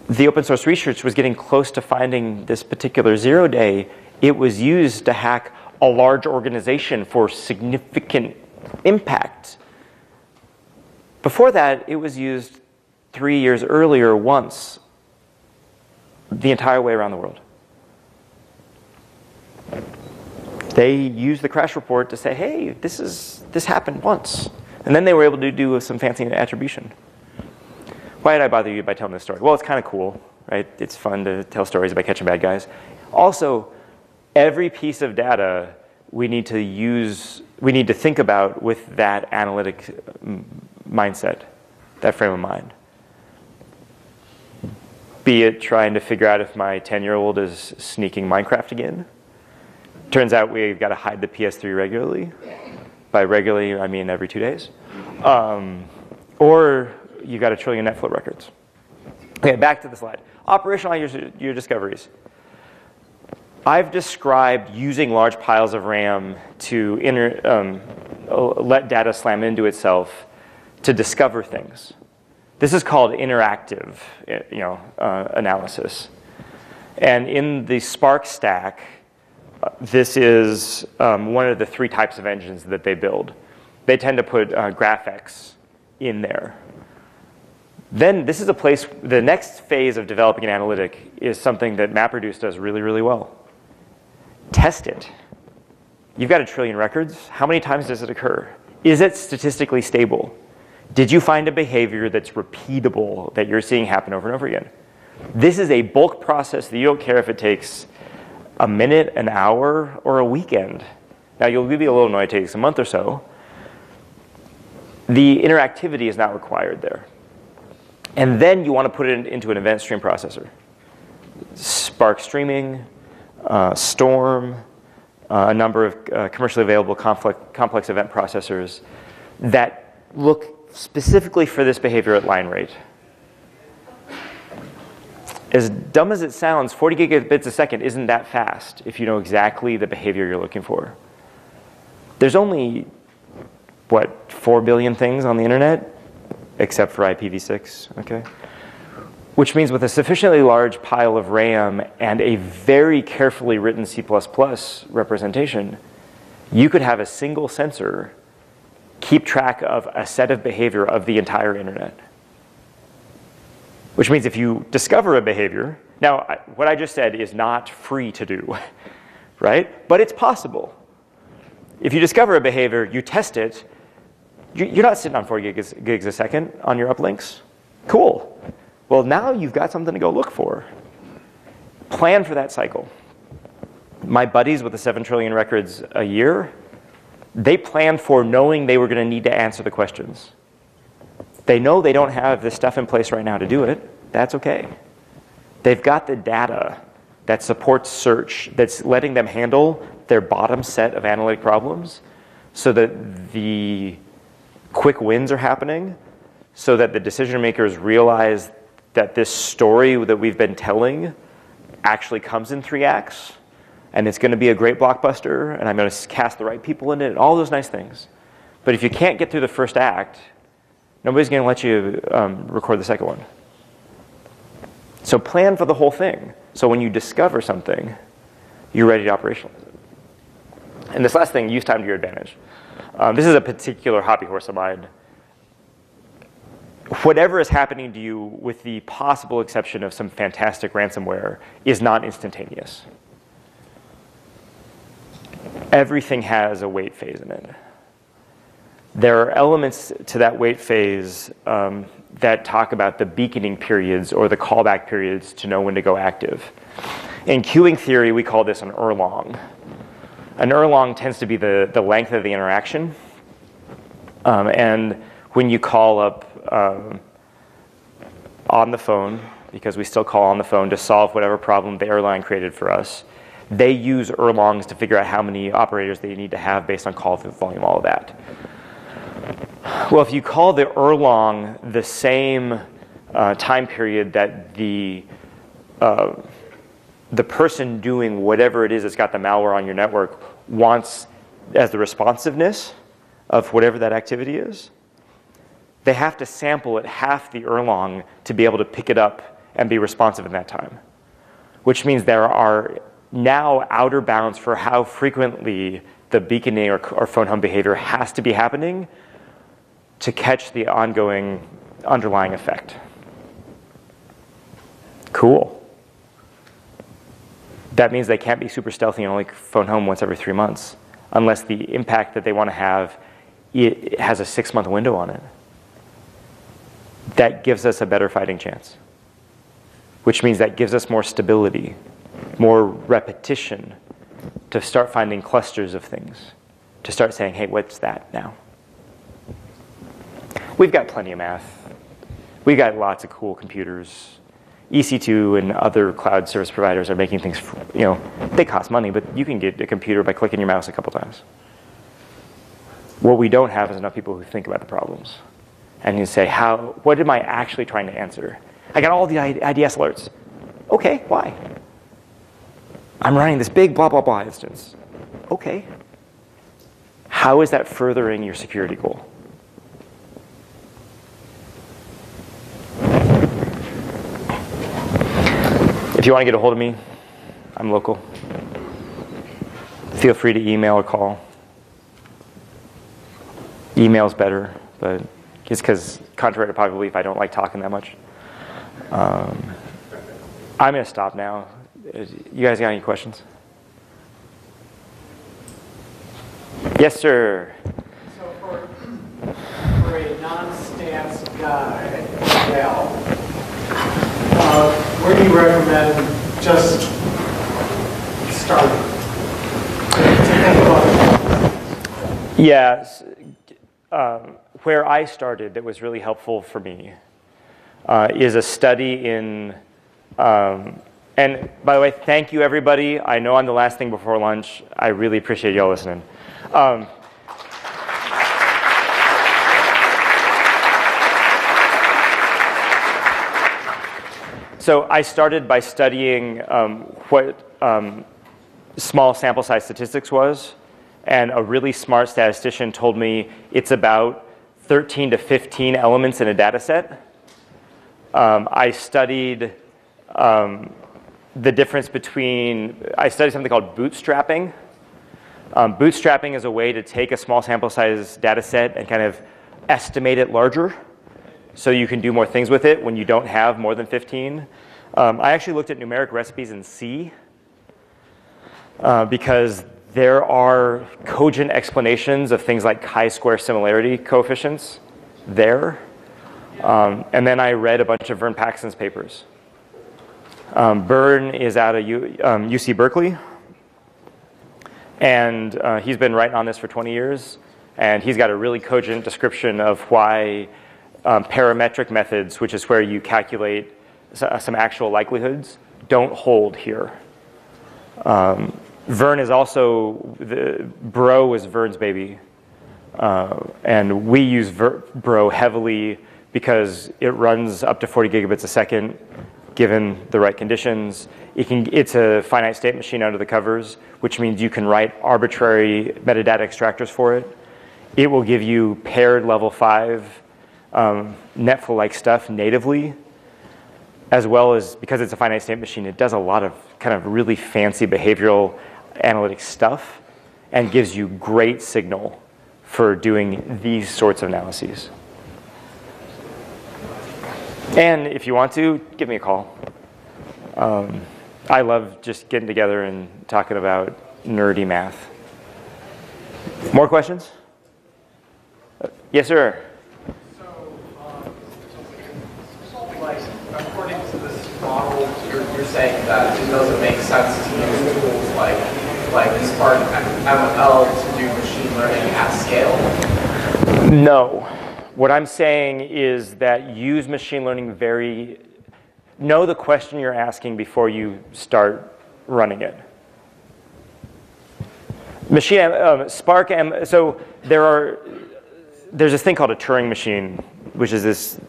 the open source research was getting close to finding this particular 0-day, it was used to hack a large organization for significant impact. Before that, it was used 3 years earlier once, the entire way around the world. They used the crash report to say, hey, this happened once. And then they were able to do some fancy attribution. Why did I bother you by telling this story? Well, it's kind of cool, right? It's fun to tell stories about catching bad guys. Also, every piece of data we need to think about with that analytic mindset, that frame of mind. Be it trying to figure out if my 10-year-old is sneaking Minecraft again. Turns out we've got to hide the PS3 regularly. By regularly, I mean every 2 days. Or you've got 1 trillion net float records. Okay, back to the slide. Operationalize your discoveries. I've described using large piles of RAM to let data slam into itself to discover things. This is called interactive analysis. And in the Spark stack, this is one of the 3 types of engines that they build. They tend to put GraphX in there. Then this is a place, the next phase of developing an analytic is something that MapReduce does really, really well. Test it. You've got 1 trillion records. How many times does it occur? Is it statistically stable? Did you find a behavior that's repeatable that you're seeing happen over and over again? This is a bulk process that you don't care if it takes a minute, an hour, or a weekend. Now, you'll be a little annoyed it takes a month or so. The interactivity is not required there. And then you want to put it into an event stream processor. Spark streaming, Storm, a number of commercially available complex event processors that look specifically for this behavior at line rate. As dumb as it sounds, 40 gigabits a second isn't that fast if you know exactly the behavior you're looking for. There's only, what, 4 billion things on the internet, except for IPv6, okay? Which means with a sufficiently large pile of RAM and a very carefully written C++ representation, you could have a single sensor keep track of a set of behavior of the entire internet. Which means if you discover a behavior, now what I just said is not free to do, right? But it's possible. If you discover a behavior, you test it, you're not sitting on 4 gigs a second on your uplinks. Cool. Well, now you've got something to go look for. Plan for that cycle. My buddies with the 7 trillion records a year, they planned for knowing they were going to need to answer the questions. They know they don't have this stuff in place right now to do it. That's okay. They've got the data that supports search, that's letting them handle their bottom set of analytic problems so that the quick wins are happening, so that the decision makers realize that this story that we've been telling actually comes in 3 acts, and it's going to be a great blockbuster, and I'm going to cast the right people in it, and all those nice things. But if you can't get through the first act, nobody's going to let you record the second one. So plan for the whole thing. So when you discover something, you're ready to operationalize it. And this last thing, use time to your advantage. This is a particular hobby horse of mine. Whatever is happening to you, with the possible exception of some fantastic ransomware, is not instantaneous. Everything has a wait phase in it. There are elements to that wait phase that talk about the beaconing periods or the callback periods to know when to go active. In queuing theory, we call this an Erlong. An Erlong tends to be the length of the interaction. And when you call up on the phone, because we still call on the phone to solve whatever problem the airline created for us, they use Erlongs to figure out how many operators they need to have based on call volume, all of that. Well, if you call the Erlong the same time period that the person doing whatever it is that's got the malware on your network wants as the responsiveness of whatever that activity is, they have to sample at half the Erlong to be able to pick it up and be responsive in that time. Which means there are now outer bounds for how frequently the beaconing or phone hum behavior has to be happening to catch the ongoing underlying effect. Cool. That means they can't be super stealthy and only phone home once every 3 months, unless the impact that they want to have, it has a 6-month window on it. That gives us a better fighting chance, which means that gives us more stability, more repetition, to start finding clusters of things, to start saying, hey, what's that now? We've got plenty of math. We've got lots of cool computers. EC2 and other cloud service providers are making things, they cost money, but you can get a computer by clicking your mouse a couple times. What we don't have is enough people who think about the problems. And you say, what am I actually trying to answer? I got all the IDS alerts. Okay, why? I'm running this big blah, blah, blah instance. Okay. How is that furthering your security goal? If you want to get a hold of me, I'm local. Feel free to email or call. Email's better, but it's because, contrary to popular belief, I don't like talking that much. I'm going to stop now. You guys got any questions? Yes, sir. So for a non-stance guy, where do you recommend just starting? Yeah, where I started that was really helpful for me is a study in, and by the way, thank you everybody. I know I'm the last thing before lunch. I really appreciate y'all listening. So I started by studying what small sample size statistics was, and a really smart statistician told me it's about 13 to 15 elements in a data set. I studied the difference between, I studied something called bootstrapping. Bootstrapping is a way to take a small sample size data set and kind of estimate it larger so you can do more things with it when you don't have more than 15. I actually looked at numeric recipes in C because there are cogent explanations of things like chi-square similarity coefficients there. And then I read a bunch of Vern Paxton's papers. Vern is out of UC Berkeley, and he's been writing on this for 20 years, and he's got a really cogent description of why parametric methods, which is where you calculate some actual likelihoods, don't hold here. Vern is also, Bro is Vern's baby, and we use Bro heavily because it runs up to 40 gigabits a second, given the right conditions. It's a finite state machine under the covers, which means you can write arbitrary metadata extractors for it. It will give you paired level 5 netflow-like stuff natively, as well as, because it's a finite state machine, it does a lot of kind of really fancy behavioral analytic stuff and gives you great signal for doing these sorts of analyses. And if you want to, give me a call. I love just getting together and talking about nerdy math. More questions? Yes, sir. So, like, according to this model, you're saying that it doesn't make sense to use tools like Spark ML to do machine learning at scale? No. What I'm saying is that use machine learning know the question you're asking before you start running it. So there's this thing called a Turing machine, which is this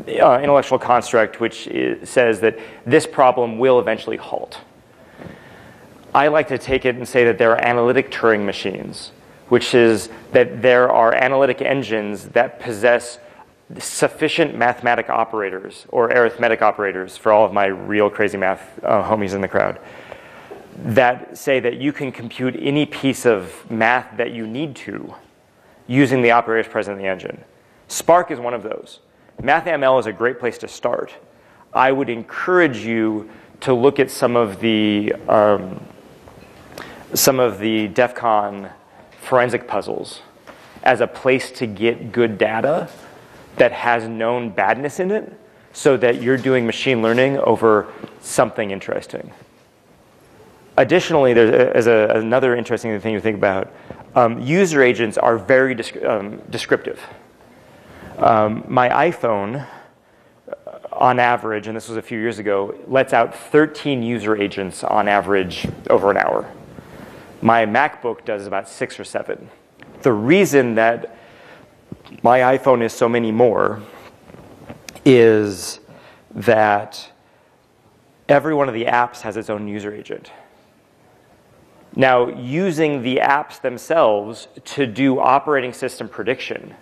intellectual construct which says that this problem will eventually halt. I like to take it and say that there are analytic Turing machines, which is that there are analytic engines that possess sufficient mathematic operators or arithmetic operators, for all of my real crazy math homies in the crowd, that say that you can compute any piece of math that you need to using the operators present in the engine. Spark is one of those. MathML is a great place to start. I would encourage you to look at some of the DEF CON forensic puzzles as a place to get good data that has known badness in it so that you're doing machine learning over something interesting. Additionally, there's another interesting thing to think about. User agents are very descriptive. My iPhone, on average, and this was a few years ago, lets out 13 user agents on average over an hour. My MacBook does about 6 or 7. The reason that my iPhone is so many more is that every one of the apps has its own user agent. Now, using the apps themselves to do operating system prediction,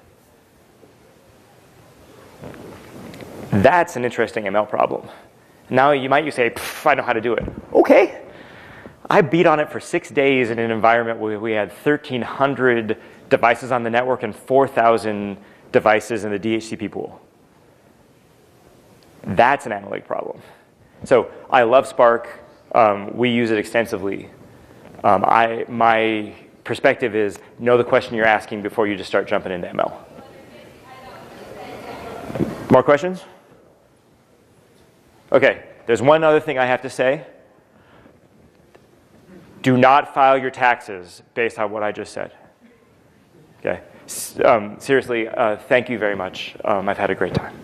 that's an interesting ML problem. Now, you might say, I know how to do it. Okay. I beat on it for 6 days in an environment where we had 1,300 devices on the network and 4,000 devices in the DHCP pool. That's an analytic problem. So I love Spark. We use it extensively. My perspective is know the question you're asking before you just start jumping into ML. More questions? Okay, there's one other thing I have to say. Do not file your taxes based on what I just said. Okay. Seriously, thank you very much. I've had a great time.